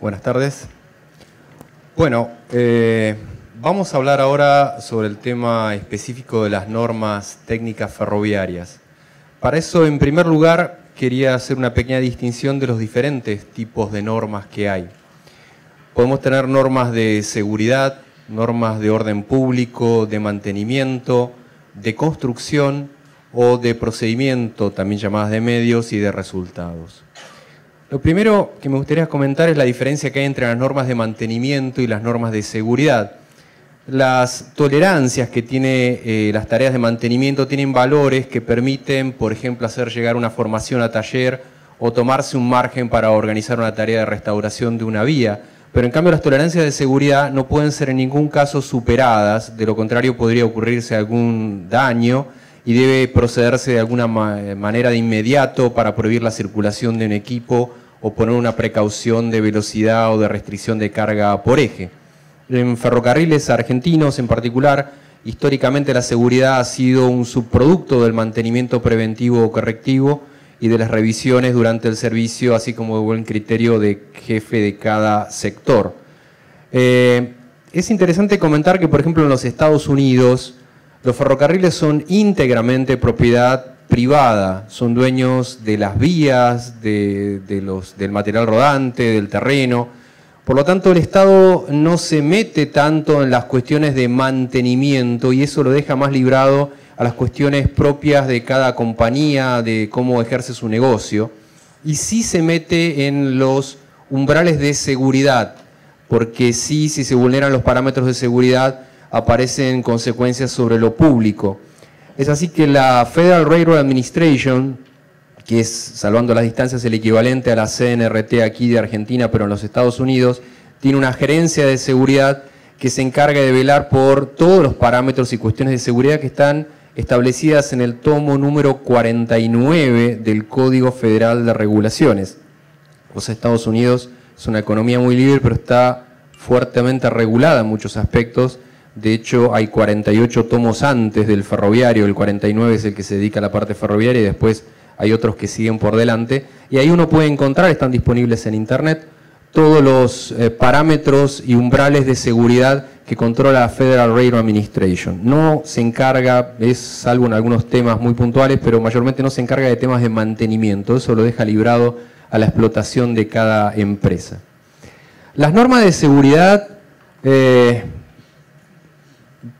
Buenas tardes. Bueno, vamos a hablar ahora sobre el tema específico de las normas técnicas ferroviarias. Para eso, en primer lugar, quería hacer una pequeña distinción de los diferentes tipos de normas que hay. Podemos tener normas de seguridad, normas de orden público, de mantenimiento, de construcción o de procedimiento, también llamadas de medios y de resultados. Lo primero que me gustaría comentar es la diferencia que hay entre las normas de mantenimiento y las normas de seguridad. Las tolerancias que tiene las tareas de mantenimiento tienen valores que permiten, por ejemplo, hacer llegar una formación a taller o tomarse un margen para organizar una tarea de restauración de una vía. Pero en cambio las tolerancias de seguridad no pueden ser en ningún caso superadas, de lo contrario podría ocurrirse algún daño y debe procederse de alguna manera de inmediato para prohibir la circulación de un equipo o poner una precaución de velocidad o de restricción de carga por eje. En ferrocarriles argentinos en particular, históricamente la seguridad ha sido un subproducto del mantenimiento preventivo o correctivo y de las revisiones durante el servicio, así como de buen criterio de jefe de cada sector. Es interesante comentar que, por ejemplo, en los Estados Unidos, los ferrocarriles son íntegramente propiedad privada, son dueños de las vías, del material rodante, del terreno. Por lo tanto, el Estado no se mete tanto en las cuestiones de mantenimiento y eso lo deja más librado a las cuestiones propias de cada compañía, de cómo ejerce su negocio. Y sí se mete en los umbrales de seguridad, porque sí, si se vulneran los parámetros de seguridad, aparecen consecuencias sobre lo público. Es así que la Federal Railroad Administration, que es, salvando las distancias, el equivalente a la CNRT aquí de Argentina, pero en los Estados Unidos, tiene una gerencia de seguridad que se encarga de velar por todos los parámetros y cuestiones de seguridad que están establecidas en el tomo número 49 del Código Federal de Regulaciones. Los Estados Unidos es una economía muy libre, pero está fuertemente regulada en muchos aspectos. De hecho, hay 48 tomos antes del ferroviario, el 49 es el que se dedica a la parte ferroviaria y después hay otros que siguen por delante. Y ahí uno puede encontrar, están disponibles en Internet, todos los parámetros y umbrales de seguridad que controla la Federal Railroad Administration. No se encarga, es salvo en algunos temas muy puntuales, pero mayormente no se encarga de temas de mantenimiento. Eso lo deja librado a la explotación de cada empresa. Las normas de seguridad...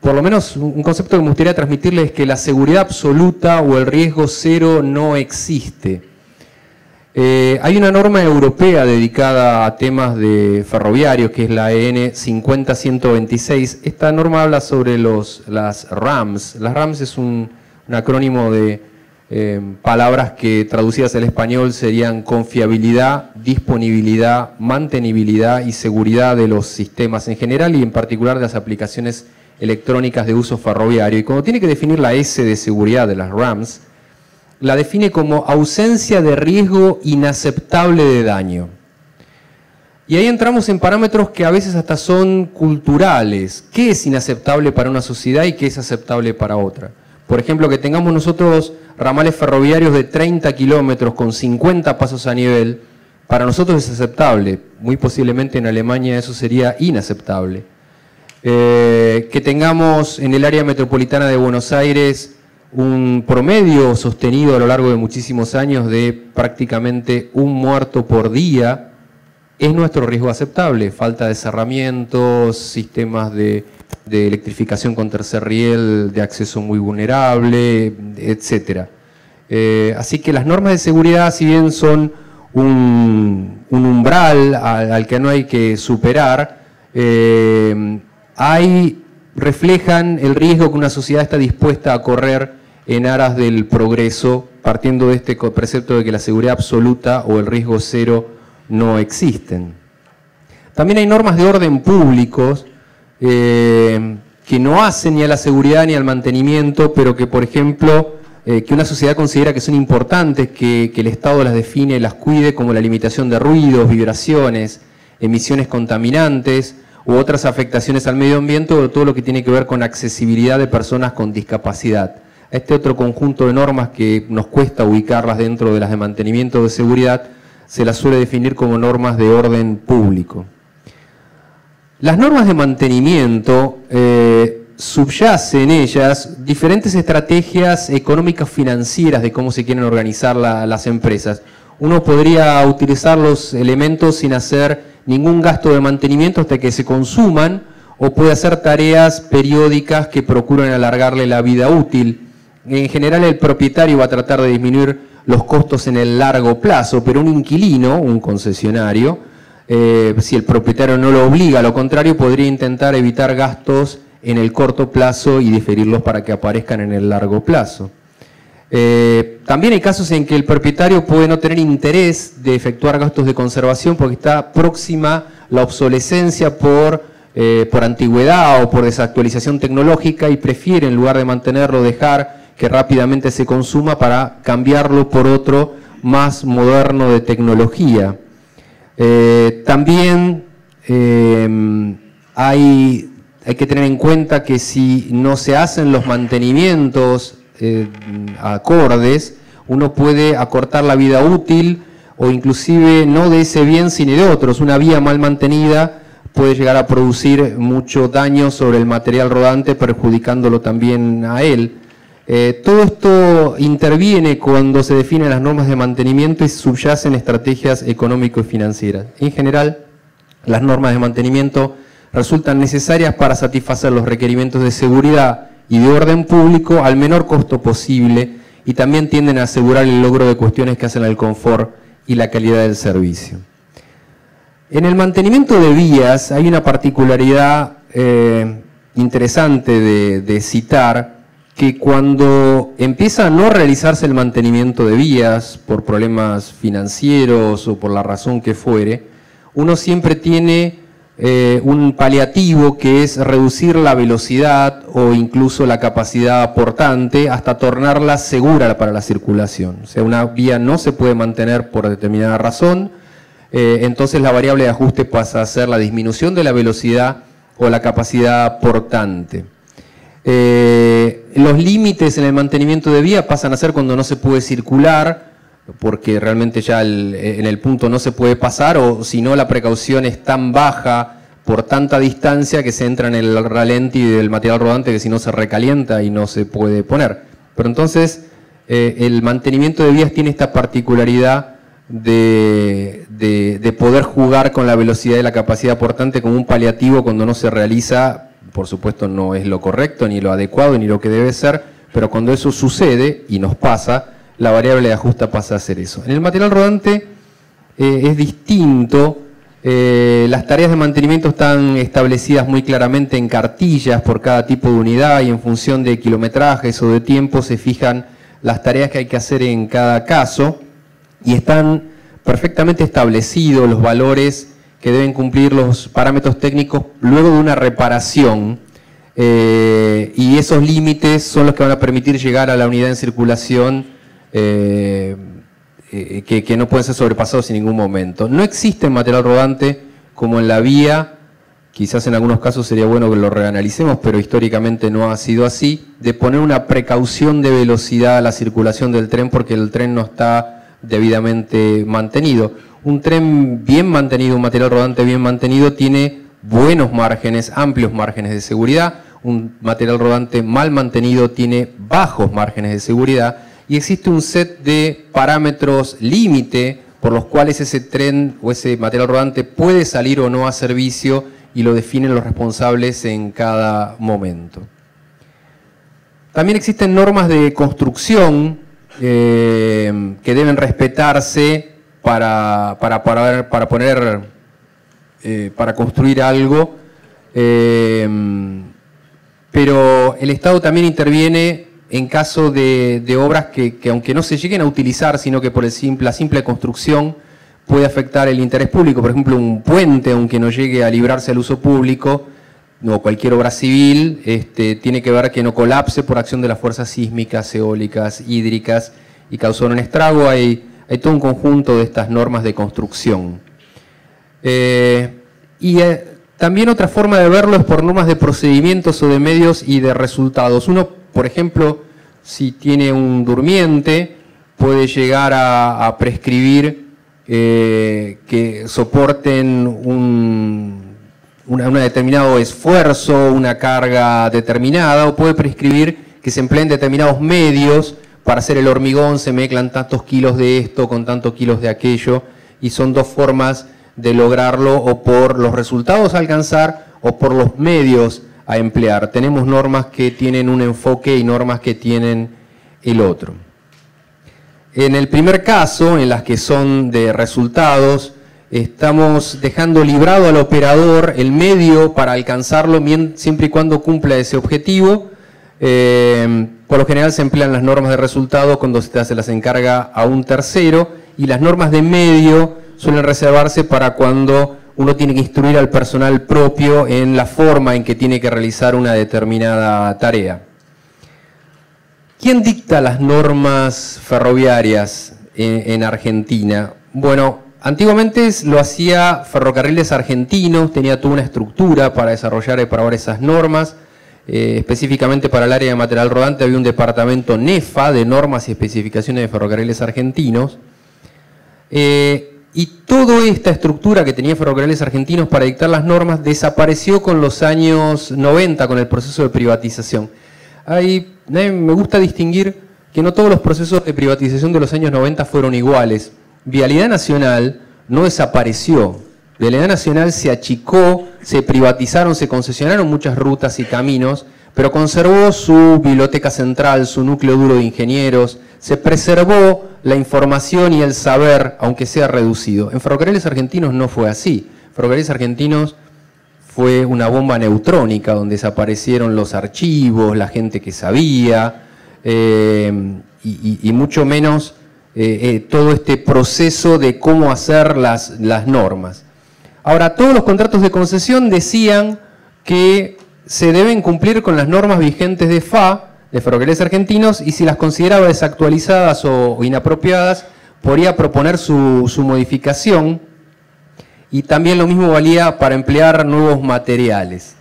por lo menos un concepto que me gustaría transmitirles es que la seguridad absoluta o el riesgo cero no existe. Hay una norma europea dedicada a temas de ferroviarios, que es la EN 50126. Esta norma habla sobre las RAMs. Las RAMs es un acrónimo de palabras que traducidas al español serían confiabilidad, disponibilidad, mantenibilidad y seguridad de los sistemas en general y en particular de las aplicaciones electrónicas de uso ferroviario. Y cuando tiene que definir la S de seguridad de las RAMs, la define como ausencia de riesgo inaceptable de daño. Y ahí entramos en parámetros que a veces hasta son culturales. ¿Qué es inaceptable para una sociedad y qué es aceptable para otra? Por ejemplo, que tengamos nosotros ramales ferroviarios de 30 kilómetros con 50 pasos a nivel, para nosotros es aceptable. Muy posiblemente en Alemania eso sería inaceptable. Que tengamos en el área metropolitana de Buenos Aires un promedio sostenido a lo largo de muchísimos años de prácticamente un muerto por día, es nuestro riesgo aceptable. Falta de cerramientos, sistemas de electrificación con tercer riel, de acceso muy vulnerable, etc. Así que las normas de seguridad, si bien son un umbral al que no hay que superar, reflejan el riesgo que una sociedad está dispuesta a correr en aras del progreso, partiendo de este precepto de que la seguridad absoluta o el riesgo cero no existen. También hay normas de orden públicos que no hacen ni a la seguridad ni al mantenimiento, pero que, por ejemplo, que una sociedad considera que son importantes, que el Estado las define, las cuide, como la limitación de ruidos, vibraciones, emisiones contaminantes, u otras afectaciones al medio ambiente o todo lo que tiene que ver con accesibilidad de personas con discapacidad. Este otro conjunto de normas que nos cuesta ubicarlas dentro de las de mantenimiento de seguridad se las suele definir como normas de orden público. Las normas de mantenimiento subyace en ellas diferentes estrategias económicas financieras de cómo se quieren organizar las empresas. Uno podría utilizar los elementos sin hacer ningún gasto de mantenimiento hasta que se consuman, o puede hacer tareas periódicas que procuran alargarle la vida útil. En general el propietario va a tratar de disminuir los costos en el largo plazo, pero un inquilino, un concesionario, si el propietario no lo obliga, a lo contrario, podría intentar evitar gastos en el corto plazo y diferirlos para que aparezcan en el largo plazo. También hay casos en que el propietario puede no tener interés de efectuar gastos de conservación porque está próxima la obsolescencia por antigüedad o por desactualización tecnológica y prefiere, en lugar de mantenerlo, dejar que rápidamente se consuma para cambiarlo por otro más moderno de tecnología. También hay que tener en cuenta que si no se hacen los mantenimientos acordes, uno puede acortar la vida útil o inclusive no de ese bien sino de otros. Una vía mal mantenida puede llegar a producir mucho daño sobre el material rodante, perjudicándolo también a él. Todo esto interviene cuando se definen las normas de mantenimiento y subyacen estrategias económico y financieras. En general, las normas de mantenimiento resultan necesarias para satisfacer los requerimientos de seguridad y de orden público al menor costo posible, y también tienden a asegurar el logro de cuestiones que hacen al confort y la calidad del servicio. En el mantenimiento de vías hay una particularidad interesante de citar, que cuando empieza a no realizarse el mantenimiento de vías por problemas financieros o por la razón que fuere, uno siempre tiene un paliativo, que es reducir la velocidad o incluso la capacidad aportante hasta tornarla segura para la circulación. O sea, una vía no se puede mantener por determinada razón, entonces la variable de ajuste pasa a ser la disminución de la velocidad o la capacidad aportante. Los límites en el mantenimiento de vía pasan a ser cuando no se puede circular, porque realmente ya en el punto no se puede pasar, o si no la precaución es tan baja por tanta distancia que se entra en el ralenti del material rodante, que si no se recalienta y no se puede poner. Pero entonces el mantenimiento de vías tiene esta particularidad de poder jugar con la velocidad y la capacidad aportante como un paliativo cuando no se realiza. Por supuesto no es lo correcto, ni lo adecuado, ni lo que debe ser, pero cuando eso sucede y nos pasa, la variable de ajuste pasa a ser eso. En el material rodante es distinto. Las tareas de mantenimiento están establecidas muy claramente en cartillas por cada tipo de unidad, y en función de kilometrajes o de tiempo se fijan las tareas que hay que hacer en cada caso, y están perfectamente establecidos los valores que deben cumplir los parámetros técnicos luego de una reparación, y esos límites son los que van a permitir llegar a la unidad en circulación, que no pueden ser sobrepasados en ningún momento. No existe material rodante como en la vía, quizás en algunos casos sería bueno que lo reanalicemos, pero históricamente no ha sido así, de poner una precaución de velocidad a la circulación del tren porque el tren no está debidamente mantenido. Un tren bien mantenido, un material rodante bien mantenido, tiene buenos márgenes, amplios márgenes de seguridad. Un material rodante mal mantenido tiene bajos márgenes de seguridad, y existe un set de parámetros límite por los cuales ese tren o ese material rodante puede salir o no a servicio, y lo definen los responsables en cada momento. También existen normas de construcción que deben respetarse para construir algo, pero el Estado también interviene en caso de obras que aunque no se lleguen a utilizar, sino que por la simple construcción puede afectar el interés público. Por ejemplo, un puente, aunque no llegue a librarse al uso público, o cualquier obra civil, tiene que ver que no colapse por acción de las fuerzas sísmicas, eólicas, hídricas, y causar un estrago. Hay todo un conjunto de estas normas de construcción. También otra forma de verlo es por normas de procedimientos o de medios y de resultados. Uno, por ejemplo, si tiene un durmiente, puede llegar a prescribir que soporten un determinado esfuerzo, una carga determinada, o puede prescribir que se empleen determinados medios para hacer el hormigón, se mezclan tantos kilos de esto con tantos kilos de aquello, y son dos formas de lograrlo, o por los resultados a alcanzar o por los medios a emplear. Tenemos normas que tienen un enfoque y normas que tienen el otro. En el primer caso, en las que son de resultados, estamos dejando librado al operador el medio para alcanzarlo siempre y cuando cumpla ese objetivo. Por lo general se emplean las normas de resultado cuando se las encarga a un tercero, y las normas de medio suelen reservarse para cuando uno tiene que instruir al personal propio en la forma en que tiene que realizar una determinada tarea. ¿Quién dicta las normas ferroviarias en Argentina? Bueno, antiguamente lo hacía Ferrocarriles Argentinos, tenía toda una estructura para desarrollar y para esas normas. Específicamente para el área de material rodante había un departamento NEFA de normas y especificaciones de Ferrocarriles Argentinos. Y toda esta estructura que tenía Ferrocarriles Argentinos para dictar las normas desapareció con los años 90, con el proceso de privatización. Me gusta distinguir que no todos los procesos de privatización de los años 90 fueron iguales. Vialidad Nacional no desapareció. Vialidad Nacional se achicó, se privatizaron, se concesionaron muchas rutas y caminos, pero conservó su biblioteca central, su núcleo duro de ingenieros, se preservó la información y el saber, aunque sea reducido. En Ferrocarriles Argentinos no fue así. Ferrocarriles Argentinos fue una bomba neutrónica donde desaparecieron los archivos, la gente que sabía, y mucho menos todo este proceso de cómo hacer las normas. Ahora, todos los contratos de concesión decían que se deben cumplir con las normas vigentes de FA, de Ferrocarriles Argentinos, y si las consideraba desactualizadas o inapropiadas, podría proponer su modificación, y también lo mismo valía para emplear nuevos materiales.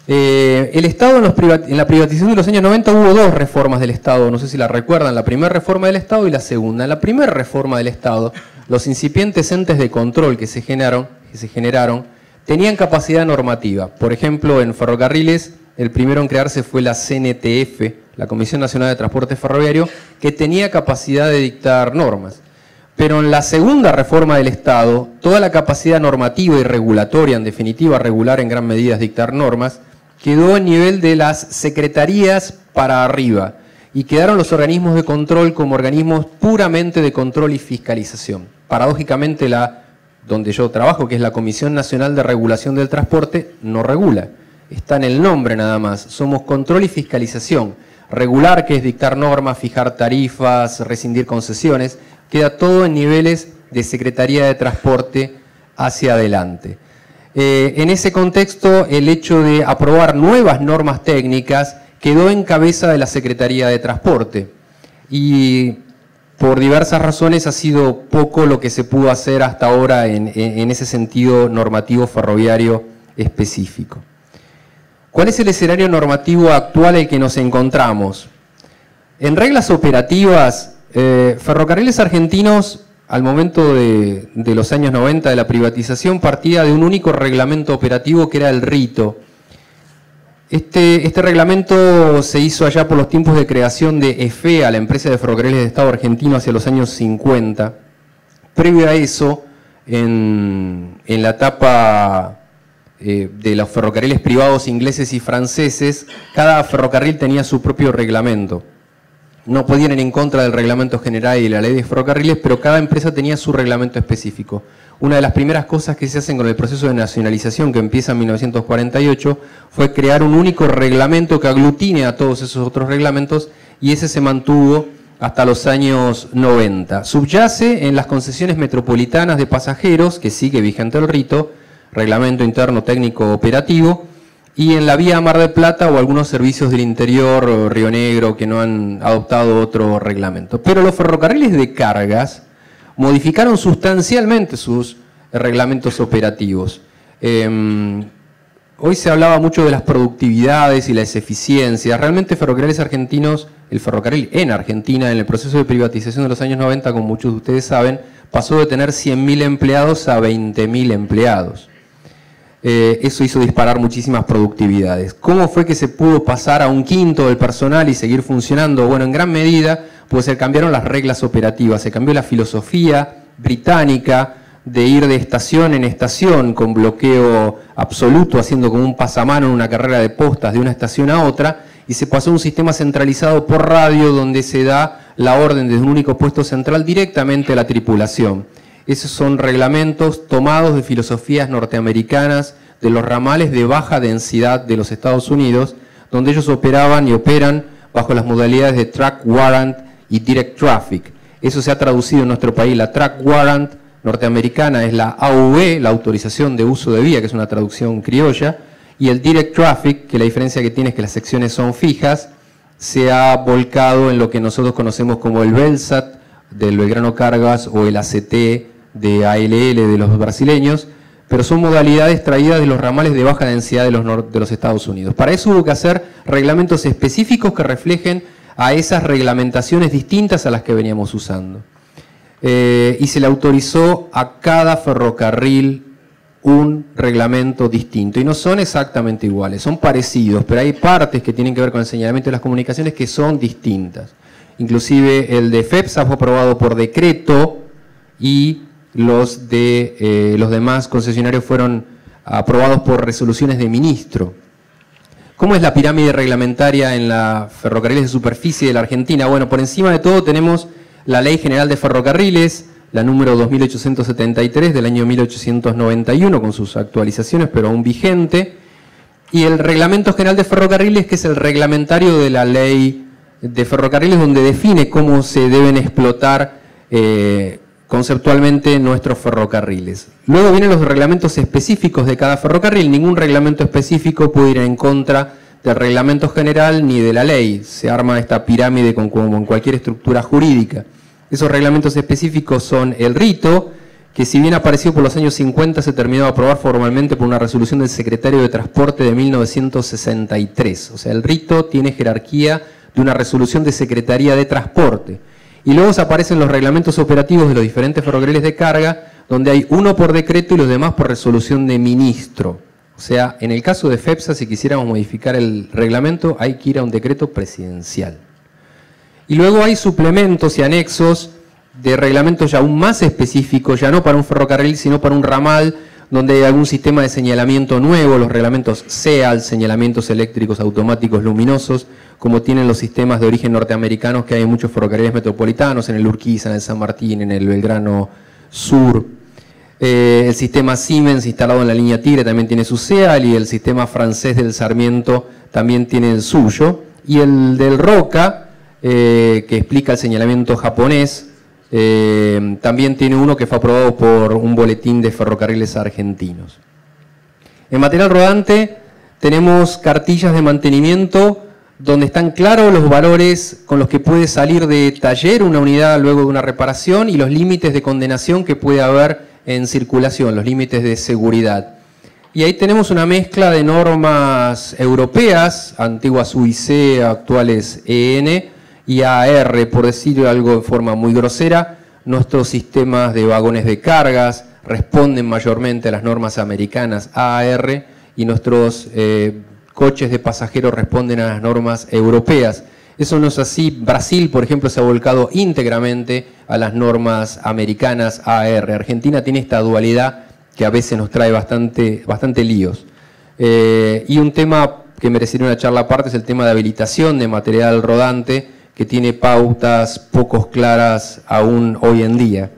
El Estado en la privatización de los años 90 hubo dos reformas del Estado, no sé si la recuerdan, la primera reforma del Estado y la segunda. En la primera reforma del Estado, los incipientes entes de control que se generaron tenían capacidad normativa. Por ejemplo, en ferrocarriles, el primero en crearse fue la CNTF, la Comisión Nacional de Transporte Ferroviario, que tenía capacidad de dictar normas. Pero en la segunda reforma del Estado, toda la capacidad normativa y regulatoria, en definitiva regular en gran medida es dictar normas, quedó en nivel de las secretarías para arriba, y quedaron los organismos de control como organismos puramente de control y fiscalización. Paradójicamente, donde yo trabajo, que es la Comisión Nacional de Regulación del Transporte, no regula. Está en el nombre nada más. Somos control y fiscalización. Regular, que es dictar normas, fijar tarifas, rescindir concesiones, queda todo en niveles de Secretaría de Transporte hacia adelante. En ese contexto, el hecho de aprobar nuevas normas técnicas quedó en cabeza de la Secretaría de Transporte. Y por diversas razones ha sido poco lo que se pudo hacer hasta ahora en ese sentido normativo ferroviario específico. ¿Cuál es el escenario normativo actual en el que nos encontramos? En reglas operativas, Ferrocarriles Argentinos, al momento de los años 90 de la privatización, partía de un único reglamento operativo que era el RITO. Este reglamento se hizo allá por los tiempos de creación de EFEA, la empresa de ferrocarriles de Estado argentino, hacia los años 50. Previo a eso, en la etapa de los ferrocarriles privados ingleses y franceses, cada ferrocarril tenía su propio reglamento. No podían ir en contra del reglamento general y de la ley de ferrocarriles, pero cada empresa tenía su reglamento específico. Una de las primeras cosas que se hacen con el proceso de nacionalización, que empieza en 1948, fue crear un único reglamento que aglutine a todos esos otros reglamentos, y ese se mantuvo hasta los años 90. Subyace en las concesiones metropolitanas de pasajeros, que sigue vigente el RITO, Reglamento Interno Técnico Operativo, y en la vía Mar del Plata o algunos servicios del interior, Río Negro, que no han adoptado otro reglamento. Pero los ferrocarriles de cargas modificaron sustancialmente sus reglamentos operativos. Hoy se hablaba mucho de las productividades y las eficiencias. Realmente Ferrocarriles Argentinos, el ferrocarril en Argentina, en el proceso de privatización de los años 90, como muchos de ustedes saben, pasó de tener 100.000 empleados a 20.000 empleados. Eso hizo disparar muchísimas productividades. ¿Cómo fue que se pudo pasar a 1/5 del personal y seguir funcionando? Bueno, en gran medida, pues se cambiaron las reglas operativas, se cambió la filosofía británica de ir de estación en estación con bloqueo absoluto, haciendo como un pasamano en una carrera de postas de una estación a otra, y se pasó a un sistema centralizado por radio donde se da la orden desde un único puesto central directamente a la tripulación. Esos son reglamentos tomados de filosofías norteamericanas de los ramales de baja densidad de los Estados Unidos, donde ellos operaban y operan bajo las modalidades de track warrant y direct traffic. Eso se ha traducido en nuestro país. La track warrant norteamericana es la AUV, la autorización de uso de vía, que es una traducción criolla, y el direct traffic, que la diferencia que tiene es que las secciones son fijas, se ha volcado en lo que nosotros conocemos como el BELSAT del Belgrano Cargas o el ACT de ALL de los brasileños, pero son modalidades traídas de los ramales de baja densidad de los Estados Unidos. Para eso hubo que hacer reglamentos específicos que reflejen a esas reglamentaciones distintas a las que veníamos usando. Y se le autorizó a cada ferrocarril un reglamento distinto. Y no son exactamente iguales, son parecidos, pero hay partes que tienen que ver con el señalamiento de las comunicaciones que son distintas. Inclusive el de FEPSA fue aprobado por decreto y los demás concesionarios fueron aprobados por resoluciones de ministro. ¿Cómo es la pirámide reglamentaria en la ferrocarriles de superficie de la Argentina? Bueno, por encima de todo tenemos la Ley General de Ferrocarriles, la número 2873 del año 1891, con sus actualizaciones, pero aún vigente, y el Reglamento General de Ferrocarriles, que es el reglamentario de la Ley de Ferrocarriles, donde define cómo se deben explotar conceptualmente nuestros ferrocarriles. Luego vienen los reglamentos específicos de cada ferrocarril. Ningún reglamento específico puede ir en contra del reglamento general ni de la ley. Se arma esta pirámide como en cualquier estructura jurídica. Esos reglamentos específicos son el rito, que si bien apareció por los años 50, se terminó de aprobar formalmente por una resolución del Secretario de Transporte de 1963. O sea, el rito tiene jerarquía de una resolución de Secretaría de Transporte. Y luego aparecen los reglamentos operativos de los diferentes ferrocarriles de carga, donde hay uno por decreto y los demás por resolución de ministro. O sea, en el caso de FEPSA, si quisiéramos modificar el reglamento, hay que ir a un decreto presidencial. Y luego hay suplementos y anexos de reglamentos ya aún más específicos, ya no para un ferrocarril, sino para un ramal, donde hay algún sistema de señalamiento nuevo, los reglamentos SEAL, señalamientos eléctricos automáticos luminosos, como tienen los sistemas de origen norteamericanos que hay en muchos ferrocarriles metropolitanos, en el Urquiza, en el San Martín, en el Belgrano Sur. El sistema Siemens instalado en la línea Tigre también tiene su SEAL, y el sistema francés del Sarmiento también tiene el suyo. Y el del ROCA, que explica el señalamiento japonés, también tiene uno que fue aprobado por un boletín de ferrocarriles argentinos. En material rodante tenemos cartillas de mantenimiento donde están claros los valores con los que puede salir de taller una unidad luego de una reparación y los límites de condenación que puede haber en circulación, los límites de seguridad. Y ahí tenemos una mezcla de normas europeas, antiguas UIC, actuales EN, y AR, por decirlo algo de forma muy grosera. Nuestros sistemas de vagones de cargas responden mayormente a las normas americanas AR, y nuestros coches de pasajeros responden a las normas europeas. Eso no es así. Brasil, por ejemplo, se ha volcado íntegramente a las normas americanas AR. Argentina tiene esta dualidad que a veces nos trae bastante líos. Y un tema que merecería una charla aparte es el tema de habilitación de material rodante, que tiene pautas poco claras aún hoy en día.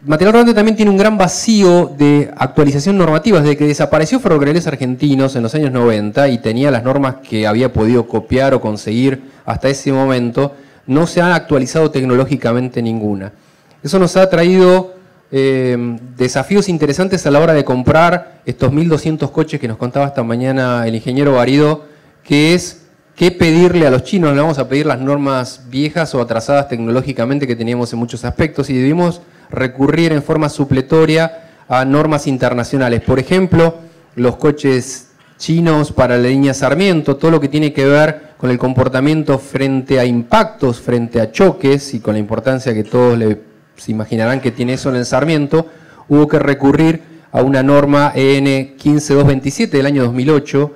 Material rodante también tiene un gran vacío de actualización normativa. Desde que desapareció Ferrocarriles Argentinos en los años 90 y tenía las normas que había podido copiar o conseguir hasta ese momento, no se ha actualizado tecnológicamente ninguna. Eso nos ha traído desafíos interesantes a la hora de comprar estos 1.200 coches que nos contaba esta mañana el ingeniero Barido, que es qué pedirle a los chinos. Le vamos a pedir las normas viejas o atrasadas tecnológicamente que teníamos en muchos aspectos, y debimos recurrir en forma supletoria a normas internacionales. Por ejemplo, los coches chinos para la línea Sarmiento, todo lo que tiene que ver con el comportamiento frente a impactos, frente a choques, y con la importancia que todos se imaginarán que tiene eso en el Sarmiento, hubo que recurrir a una norma EN 15227 del año 2008,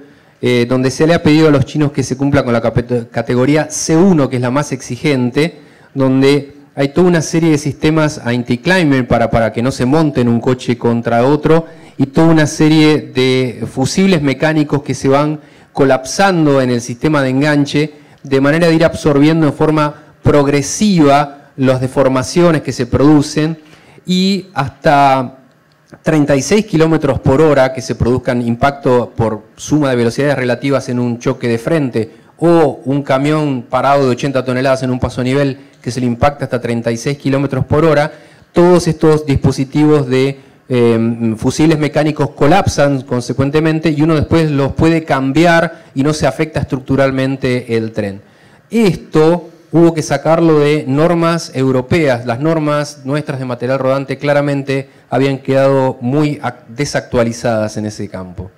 donde se le ha pedido a los chinos que se cumpla con la categoría C1, que es la más exigente, donde hay toda una serie de sistemas anti-climber para que no se monten un coche contra otro, y toda una serie de fusibles mecánicos que se van colapsando en el sistema de enganche, de manera de ir absorbiendo en forma progresiva las deformaciones que se producen, y hasta 36 kilómetros por hora que se produzcan impacto por suma de velocidades relativas en un choque de frente, o un camión parado de 80 toneladas en un paso a nivel que se le impacta hasta 36 kilómetros por hora. Todos estos dispositivos de fusibles mecánicos colapsan consecuentemente, y uno después los puede cambiar y no se afecta estructuralmente el tren. Esto hubo que sacarlo de normas europeas. Las normas nuestras de material rodante claramente habían quedado muy desactualizadas en ese campo.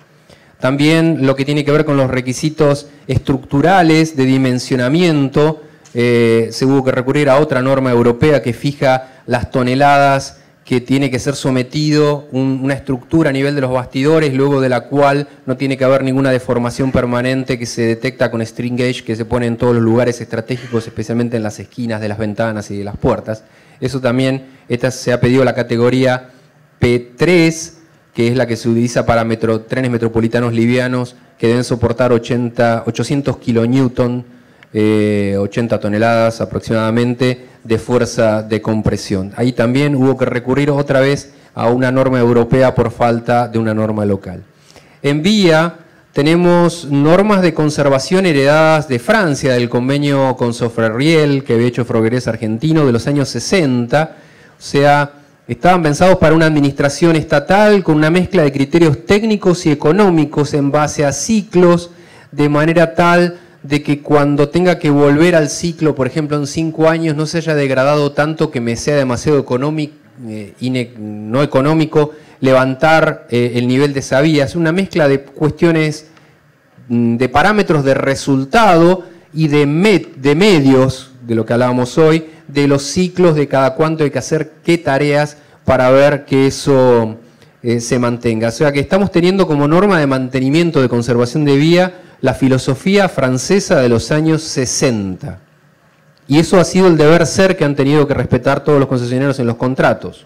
También lo que tiene que ver con los requisitos estructurales de dimensionamiento, se hubo que recurrir a otra norma europea que fija las toneladas que tiene que ser sometido una estructura a nivel de los bastidores, luego de la cual no tiene que haber ninguna deformación permanente que se detecta con string gauge, que se pone en todos los lugares estratégicos, especialmente en las esquinas de las ventanas y de las puertas. Eso también, se ha pedido la categoría P3, que es la que se utiliza para trenes metropolitanos livianos que deben soportar 800 kilonewton, 80 toneladas aproximadamente de fuerza de compresión. Ahí también hubo que recurrir otra vez a una norma europea por falta de una norma local. En vía tenemos normas de conservación heredadas de Francia, del convenio con Soferriel, que había hecho Ferrocarriles Argentino, de los años 60, o sea, estaban pensados para una administración estatal con una mezcla de criterios técnicos y económicos en base a ciclos, de manera tal de que cuando tenga que volver al ciclo, por ejemplo en 5 años, no se haya degradado tanto que me sea demasiado no económico levantar el nivel de esa vía. Es una mezcla de cuestiones, de parámetros de resultado y de medios, de lo que hablábamos hoy, de los ciclos, de cada cuánto hay que hacer qué tareas para ver que eso se mantenga. O sea que estamos teniendo como norma de mantenimiento, de conservación de vía, la filosofía francesa de los años 60. Y eso ha sido el deber ser que han tenido que respetar todos los concesionarios en los contratos.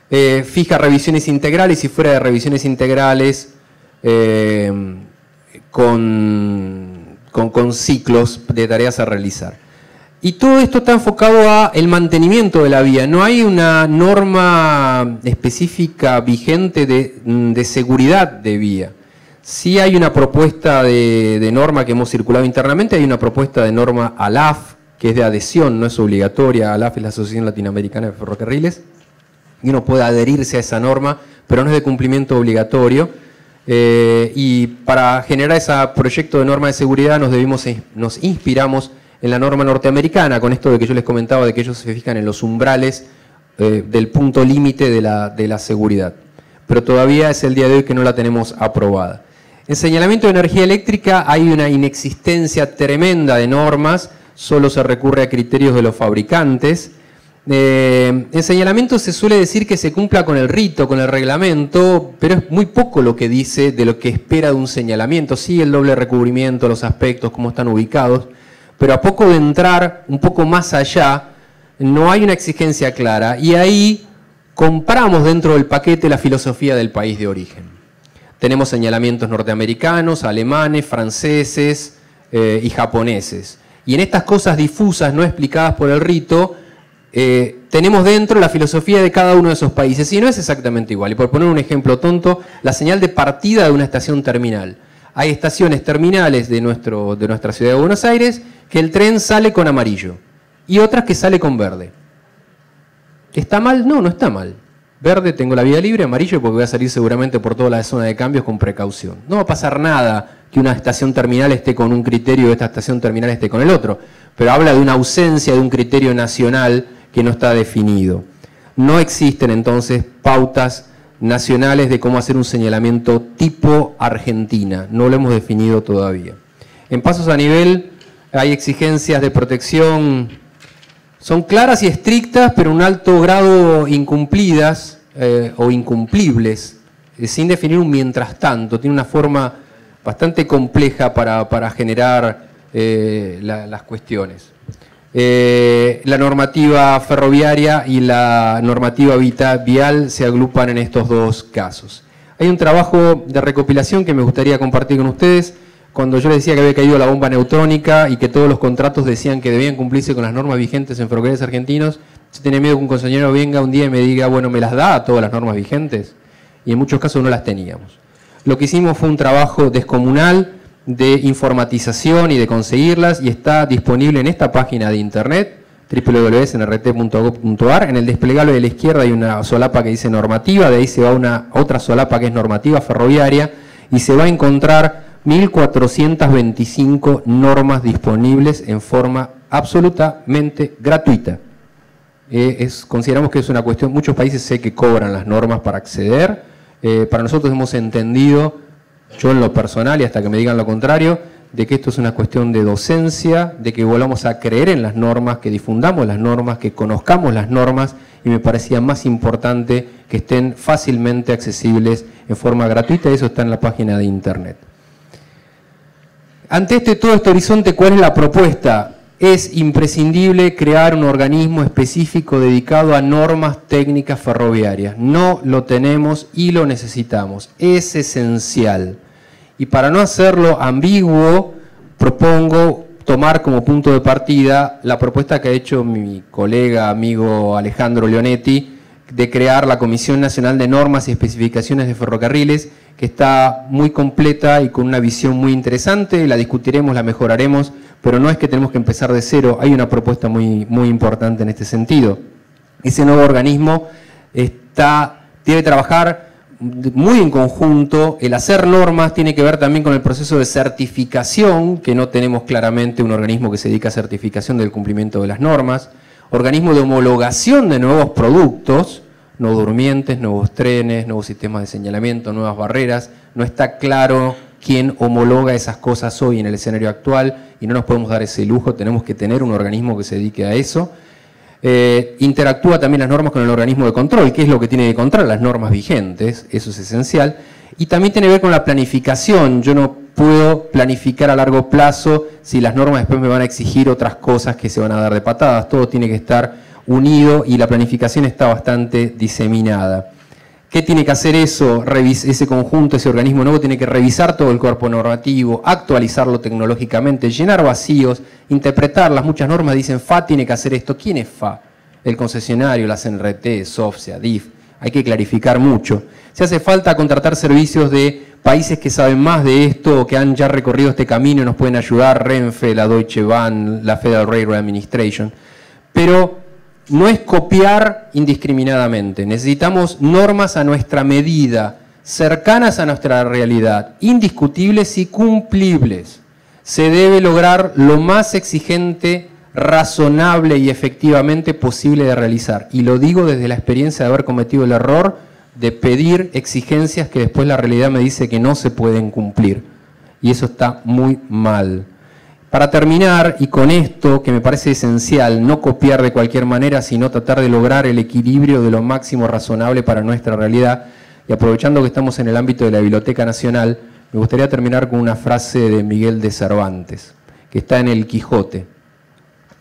Fija revisiones integrales y fuera de revisiones integrales con ciclos de tareas a realizar. Y todo esto está enfocado a el mantenimiento de la vía. No hay una norma específica vigente de seguridad de vía. Sí hay una propuesta de norma que hemos circulado internamente, hay una propuesta de norma ALAF, que es de adhesión, no es obligatoria. ALAF es la Asociación Latinoamericana de Ferrocarriles, y uno puede adherirse a esa norma, pero no es de cumplimiento obligatorio. Y para generar ese proyecto de norma de seguridad nos inspiramos en la norma norteamericana, con esto de que yo les comentaba de que ellos se fijan en los umbrales del punto límite de la seguridad. Pero todavía es el día de hoy que no la tenemos aprobada. En señalamiento de energía eléctrica hay una inexistencia tremenda de normas, solo se recurre a criterios de los fabricantes. En señalamiento se suele decir que se cumpla con el rito, con el reglamento, pero es muy poco lo que dice de lo que espera de un señalamiento. Sí, el doble recubrimiento, los aspectos, cómo están ubicados, pero a poco de entrar un poco más allá, no hay una exigencia clara, y ahí compramos dentro del paquete la filosofía del país de origen. Tenemos señalamientos norteamericanos, alemanes, franceses y japoneses. Y en estas cosas difusas, no explicadas por el rito, tenemos dentro la filosofía de cada uno de esos países, y no es exactamente igual. Y por poner un ejemplo tonto, la señal de partida de una estación terminal. Hay estaciones terminales de nuestra ciudad de Buenos Aires que el tren sale con amarillo, y otras que sale con verde. ¿Está mal? No, no está mal. Verde, tengo la vía libre; amarillo, porque voy a salir seguramente por toda la zona de cambios con precaución. No va a pasar nada que una estación terminal esté con un criterio y esta estación terminal esté con el otro, pero habla de una ausencia de un criterio nacional que no está definido. No existen entonces pautas nacionales de cómo hacer un señalamiento tipo Argentina, no lo hemos definido todavía. En pasos a nivel hay exigencias de protección, son claras y estrictas, pero un alto grado incumplidas o incumplibles, sin definir un mientras tanto. Tiene una forma bastante compleja para generar las cuestiones. La normativa ferroviaria y la normativa vial se agrupan en estos dos casos. Hay un trabajo de recopilación que me gustaría compartir con ustedes. Cuando yo les decía que había caído la bomba neutrónica y que todos los contratos decían que debían cumplirse con las normas vigentes en Ferrocarriles Argentinos, yo tenía miedo que un compañero venga un día y me diga, bueno, ¿me las da todas las normas vigentes? Y en muchos casos no las teníamos. Lo que hicimos fue un trabajo descomunal de informatización y de conseguirlas, y está disponible en esta página de internet, www.snrt.gov.ar. En el desplegable de la izquierda hay una solapa que dice normativa, de ahí se va una otra solapa que es normativa ferroviaria, y se va a encontrar 1.425 normas disponibles en forma absolutamente gratuita. Consideramos que es una cuestión, muchos países sé que cobran las normas para acceder, para nosotros hemos entendido, yo en lo personal y hasta que me digan lo contrario, de que esto es una cuestión de docencia, de que volvamos a creer en las normas, que difundamos las normas, que conozcamos las normas, y me parecía más importante que estén fácilmente accesibles en forma gratuita, y eso está en la página de internet. Ante todo este horizonte, ¿cuál es la propuesta? Es imprescindible crear un organismo específico dedicado a normas técnicas ferroviarias. No lo tenemos y lo necesitamos. Es esencial. Y para no hacerlo ambiguo, propongo tomar como punto de partida la propuesta que ha hecho mi colega, amigo Alejandro Leonetti, de crear la Comisión Nacional de Normas y Especificaciones de Ferrocarriles, que está muy completa y con una visión muy interesante. La discutiremos, la mejoraremos, pero no es que tenemos que empezar de cero. Hay una propuesta muy importante en este sentido. Ese nuevo organismo debe trabajar muy en conjunto. El hacer normas tiene que ver también con el proceso de certificación, que no tenemos claramente un organismo que se dedica a certificación del cumplimiento de las normas. Organismo de homologación de nuevos productos, nuevos durmientes, nuevos trenes, nuevos sistemas de señalamiento, nuevas barreras. No está claro quién homologa esas cosas hoy en el escenario actual y no nos podemos dar ese lujo, tenemos que tener un organismo que se dedique a eso. Interactúa también las normas con el organismo de control, que es lo que tiene que controlar las normas vigentes, eso es esencial. Y también tiene que ver con la planificación. Yo no puedo planificar a largo plazo si las normas después me van a exigir otras cosas que se van a dar de patadas. Todo tiene que estar unido y la planificación está bastante diseminada. ¿Qué tiene que hacer eso? Ese conjunto, ese organismo nuevo tiene que revisar todo el cuerpo normativo, actualizarlo tecnológicamente, llenar vacíos, interpretarlas. Muchas normas dicen FA tiene que hacer esto. ¿Quién es FA? El concesionario, la CNRT, SOFSA, DIF. Hay que clarificar mucho. Si hace falta contratar servicios de países que saben más de esto o que han ya recorrido este camino y nos pueden ayudar, Renfe, la Deutsche Bahn, la Federal Railroad Administration. Pero no es copiar indiscriminadamente. Necesitamos normas a nuestra medida, cercanas a nuestra realidad, indiscutibles y cumplibles. Se debe lograr lo más exigente, razonable y efectivamente posible de realizar. Y lo digo desde la experiencia de haber cometido el error de pedir exigencias que después la realidad me dice que no se pueden cumplir. Y eso está muy mal. Para terminar, y con esto que me parece esencial, no copiar de cualquier manera, sino tratar de lograr el equilibrio de lo máximo razonable para nuestra realidad, y aprovechando que estamos en el ámbito de la Biblioteca Nacional, me gustaría terminar con una frase de Miguel de Cervantes, que está en el Quijote.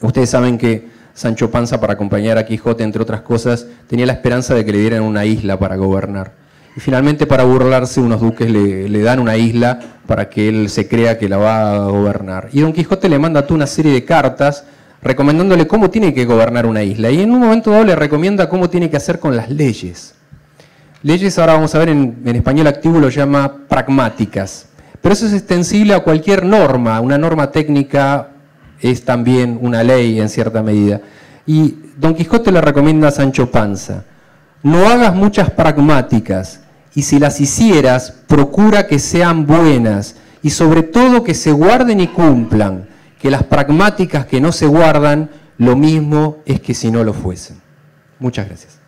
Ustedes saben que Sancho Panza, para acompañar a Quijote, entre otras cosas, tenía la esperanza de que le dieran una isla para gobernar. Y finalmente, para burlarse, unos duques le dan una isla para que él se crea que la va a gobernar. Y Don Quijote le manda a toda una serie de cartas recomendándole cómo tiene que gobernar una isla. Y en un momento dado le recomienda cómo tiene que hacer con las leyes. Leyes, ahora vamos a ver, en español activo lo llama pragmáticas. Pero eso es extensible a cualquier norma. Una norma técnica es también una ley en cierta medida. Y Don Quijote le recomienda a Sancho Panza: no hagas muchas pragmáticas, y si las hicieras, procura que sean buenas, y sobre todo que se guarden y cumplan, que las pragmáticas que no se guardan, lo mismo es que si no lo fuesen. Muchas gracias.